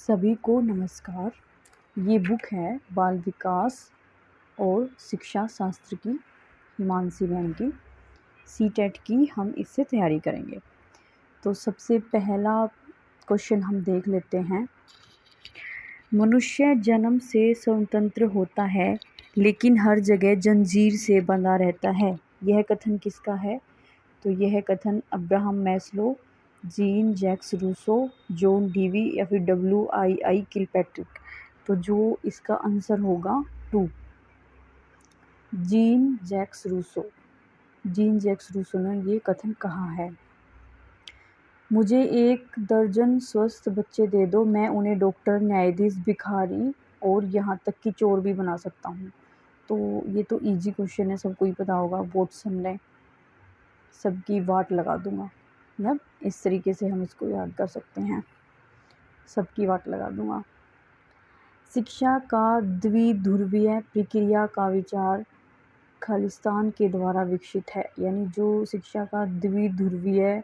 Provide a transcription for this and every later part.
सभी को नमस्कार। ये बुक है बाल विकास और शिक्षा शास्त्र की हिमांशी बहन की सीटेट की। हम इससे तैयारी करेंगे। तो सबसे पहला क्वेश्चन हम देख लेते हैं। मनुष्य जन्म से स्वतंत्र होता है लेकिन हर जगह जंजीर से बंधा रहता है। यह कथन किसका है? तो यह कथन Abraham Maslow, Jean Jacques Rousseau, John Dewey या फिर WII किलपैट्रिक। तो जो इसका आंसर होगा 2, Jean Jacques Rousseau. Jean Jacques Rousseau ने ये कथन कहा है। मुझे 1 दर्जन स्वस्थ बच्चे दे दो, मैं उन्हें डॉक्टर, न्यायाधीश, भिखारी और यहाँ तक कि चोर भी बना सकता हूँ। तो ये तो इजी क्वेश्चन है, सबको ही पता होगा। वॉटसन ने सबकी वाट लगा दूंगा, मतलब इस तरीके से हम इसको याद कर सकते हैं, सबकी वाट लगा दूंगा। शिक्षा का द्विध्रुवीय प्रक्रिया का विचार खालिस्तान के द्वारा विकसित है। यानी जो शिक्षा का द्विध्रुवीय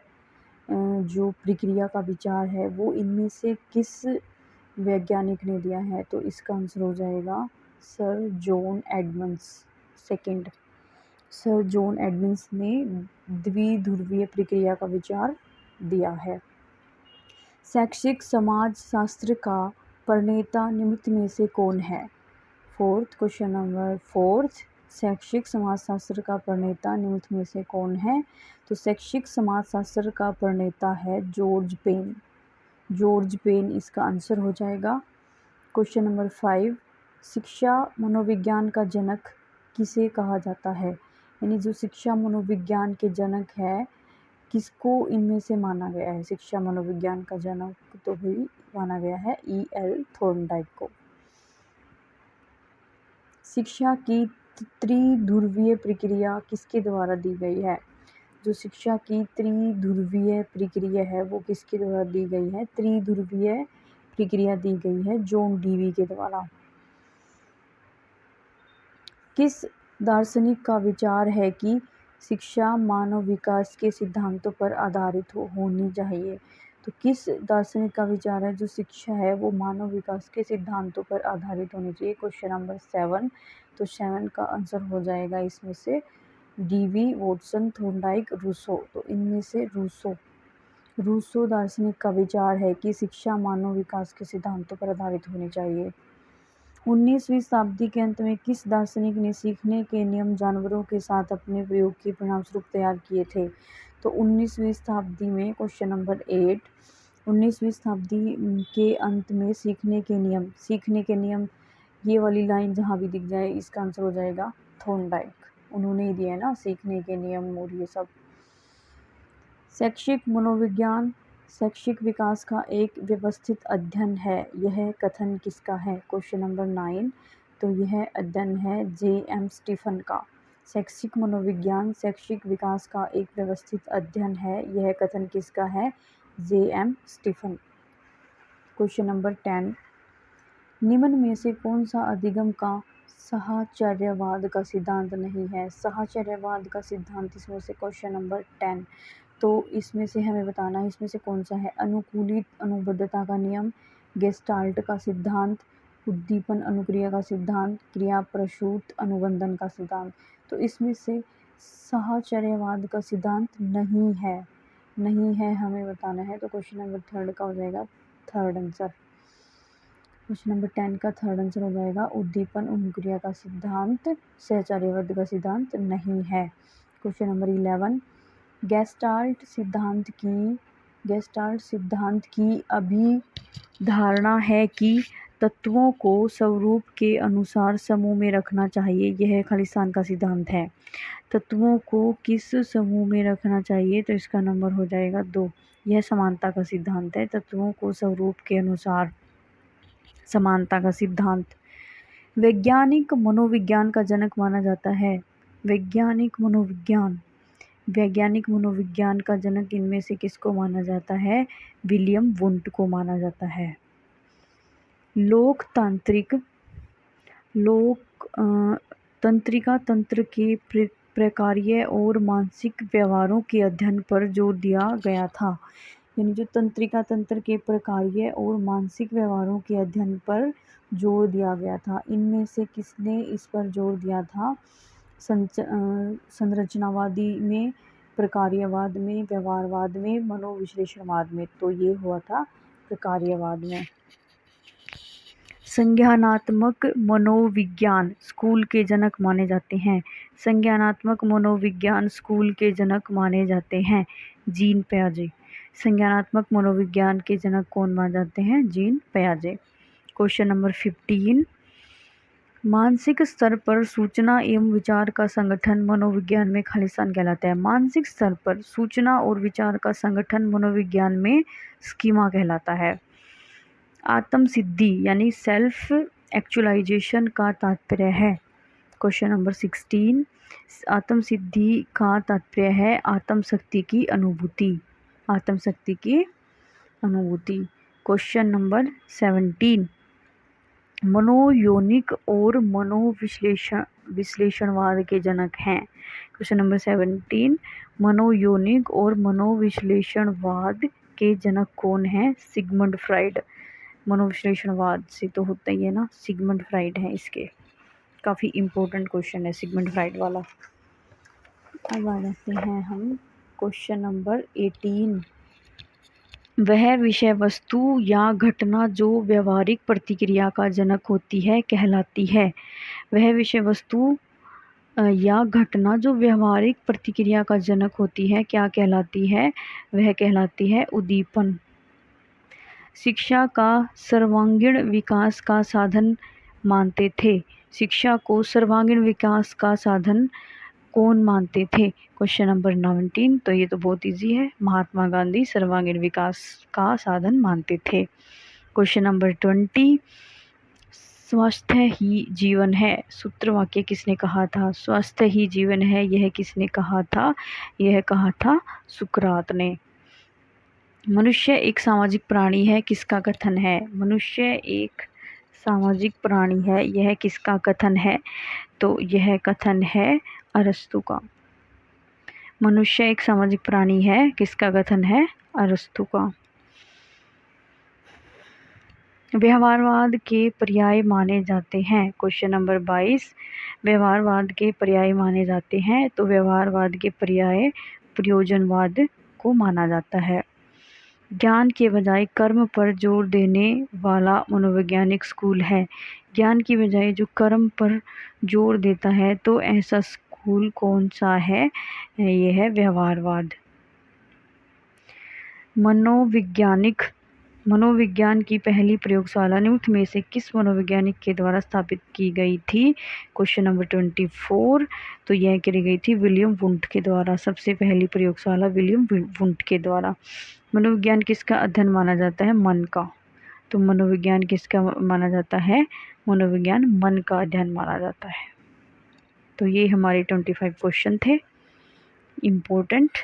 जो प्रक्रिया का विचार है वो इनमें से किस वैज्ञानिक ने दिया है? तो इसका आंसर हो जाएगा sir John Edmunds. Second, sir John Edmunds ने द्विध्रुवीय प्रक्रिया का विचार दिया है। शैक्षिक समाजशास्त्र का प्रणेता निम्न में से कौन है? क्वेश्चन नंबर 4, शैक्षिक समाजशास्त्र का प्रणेता निम्न में से कौन है? तो शैक्षिक समाजशास्त्र का प्रणेता है जॉर्ज पेन। जॉर्ज पेन इसका आंसर हो जाएगा। क्वेश्चन नंबर 5, शिक्षा मनोविज्ञान का जनक किसे कहा जाता है? यानी जो शिक्षा मनोविज्ञान के जनक है, किसको इनमें से माना गया है? शिक्षा मनोविज्ञान का जनक तो भी माना गया है EL थॉर्नडाइक को। शिक्षा की त्रिध्रुवीय प्रक्रिया किसके द्वारा दी गई है? जो शिक्षा की त्रिध्रुवीय प्रक्रिया है वो किसके द्वारा दी गई है? त्रिध्रुवीय प्रक्रिया दी गई है जॉन डीवी के द्वारा। किस दार्शनिक का विचार है कि शिक्षा मानव विकास के सिद्धांतों पर आधारित होनी चाहिए? तो किस दार्शनिक का विचार है जो शिक्षा है वो मानव विकास के सिद्धांतों पर आधारित होनी चाहिए? Question number 7। तो 7 का आंसर हो जाएगा इसमें से डीवी, वॉटसन, थॉर्नडाइक, रूसो। तो इनमें से रूसो दार्शनिक का विचार है कि शिक्षा मानव विकास के सिद्धांतों पर आधारित होनी चाहिए। 19वीं शताब्दी के अंत में किस दार्शनिक ने सीखने के नियम जानवरों के साथ अपने प्रयोग के परिणामस्वरूप तैयार किए थे? तो 19वीं शताब्दी में, क्वेश्चन नंबर 8, 19वीं शताब्दी के अंत में सीखने के नियम, ये वाली लाइन जहाँ भी दिख जाए इसका आंसर हो जाएगा थॉर्नडाइक। उन्होंने ही दिया है ना सीखने के नियम और ये सब। शैक्षिक मनोविज्ञान शैक्षिक विकास का एक व्यवस्थित अध्ययन है, यह कथन किसका है? Question number 9। तो यह अध्ययन है JM स्टीफन का। शैक्षिक मनोविज्ञान शैक्षिक विकास का एक व्यवस्थित अध्ययन है, यह कथन किसका है? JM Stephen. क्वेश्चन नंबर 10, निम्न में से कौन सा अधिगम का साहचर्यवाद का सिद्धांत नहीं है? साहचर्यवाद का सिद्धांत इसमें से, क्वेश्चन नंबर 10, तो इसमें से हमें बताना है इसमें से कौन सा है? अनुकूलित अनुबद्धता का नियम, गेस्टाल्ट का सिद्धांत, उद्दीपन अनुक्रिया का सिद्धांत, क्रिया प्रसूत अनुबंधन का सिद्धांत। तो इसमें से साहचर्यवाद का सिद्धांत नहीं है हमें बताना है। तो क्वेश्चन नंबर 3 का हो जाएगा थर्ड आंसर। क्वेश्चन नंबर 10 का थर्ड आंसर हो जाएगा उद्दीपन अनुक्रिया का सिद्धांत सहचर्यवाद का सिद्धांत नहीं है। क्वेश्चन नंबर 11, गेस्टाल्ट सिद्धांत की अभिधारणा है कि तत्वों को स्वरूप के अनुसार समूह में रखना चाहिए, यह खालिस्तान का सिद्धांत है। तत्वों को किस समूह में रखना चाहिए? तो इसका नंबर हो जाएगा 2, यह समानता का सिद्धांत है। तत्वों को स्वरूप के अनुसार, समानता का सिद्धांत। वैज्ञानिक मनोविज्ञान का जनक माना जाता है। वैज्ञानिक मनोविज्ञान का जनक इनमें से किसको माना जाता है? विलियम वुंट को माना जाता है। तंत्रिका तंत्र के प्रकार्य और मानसिक व्यवहारों के अध्ययन पर जोर दिया गया था। यानी जो तंत्रिका तंत्र के प्रकार्य और मानसिक व्यवहारों के अध्ययन पर जोर दिया गया था। इनमें से किसने इस पर जोर दिया था? संरचनावादी में, प्रकार्यवाद में, व्यवहारवाद में, मनोविश्लेषणवाद में। तो ये हुआ था प्रकार्यवाद में। संज्ञानात्मक मनोविज्ञान स्कूल के जनक माने जाते हैं। संज्ञानात्मक मनोविज्ञान स्कूल के जनक माने जाते हैं जीन पियाजे। संज्ञानात्मक मनोविज्ञान के जनक कौन माने जाते हैं? जीन पियाजे। क्वेश्चन नंबर 15, मानसिक स्तर पर सूचना एवं विचार का संगठन मनोविज्ञान में खालिस्तान कहलाता है। मानसिक स्तर पर सूचना और विचार का संगठन मनोविज्ञान में स्कीमा कहलाता है। आत्म सिद्धि यानी सेल्फ एक्चुअलाइजेशन का तात्पर्य है। क्वेश्चन नंबर 16, आत्म सिद्धि का तात्पर्य है आत्म शक्ति की अनुभूति। आत्म शक्ति की अनुभूति। क्वेश्चन नंबर 17, मनोयोनिक और विश्लेषणवाद के जनक हैं। क्वेश्चन नंबर 17, मनोयोनिक और मनोविश्लेषणवाद के जनक कौन हैं? Sigmund Freud. मनोविश्लेषणवाद से तो होता ही है ना, सिगमंड फ्राइड है इसके। काफ़ी इम्पोर्टेंट क्वेश्चन है सिगमंड फ्राइड वाला। अब आ जाते हैं हम क्वेश्चन नंबर 18, वह विषय वस्तु या घटना जो व्यवहारिक प्रतिक्रिया का जनक होती है कहलाती है। वह विषय वस्तु या घटना जो व्यवहारिक प्रतिक्रिया का जनक होती है क्या कहलाती है? वह कहलाती है उद्दीपन। शिक्षा का सर्वांगीण विकास का साधन मानते थे। शिक्षा को सर्वांगीण विकास का साधन कौन मानते थे? क्वेश्चन नंबर 19, तो ये तो बहुत इजी है, महात्मा गांधी सर्वांगीण विकास का साधन मानते थे। क्वेश्चन नंबर 20, स्वस्थ ही जीवन है सूत्र वाक्य किसने कहा था? स्वस्थ ही जीवन है यह किसने कहा था? यह कहा था सुकरात ने। मनुष्य एक सामाजिक प्राणी है किसका कथन है? मनुष्य एक सामाजिक प्राणी है यह किसका कथन है? तो यह कथन है अरस्तु का। मनुष्य एक सामाजिक प्राणी है किसका कथन है? अरस्तु का। व्यवहारवाद के पर्याय माने जाते हैं। क्वेश्चन नंबर 22, व्यवहारवाद के पर्याय माने जाते हैं। तो व्यवहारवाद के पर्याय प्रयोजनवाद को माना जाता है। ज्ञान के बजाय कर्म पर जोर देने वाला मनोवैज्ञानिक स्कूल है। ज्ञान की बजाय जो कर्म पर जोर देता है तो ऐसा स्कूल कौन सा है? यह है व्यवहारवाद। मनोविज्ञान की पहली प्रयोगशाला निम्न में से किस मनोवैज्ञानिक के द्वारा स्थापित की गई थी? क्वेश्चन नंबर 24, तो यह करी गई थी विलियम वुंट के द्वारा। सबसे पहली प्रयोगशाला विलियम वुंट के द्वारा। मनोविज्ञान किसका अध्ययन माना जाता है? मन का। तो मनोविज्ञान किसका माना जाता है? मनोविज्ञान मन का अध्ययन माना जाता है। तो ये हमारे 25 क्वेश्चन थे important.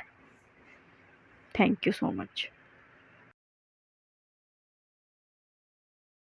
Thank you so much.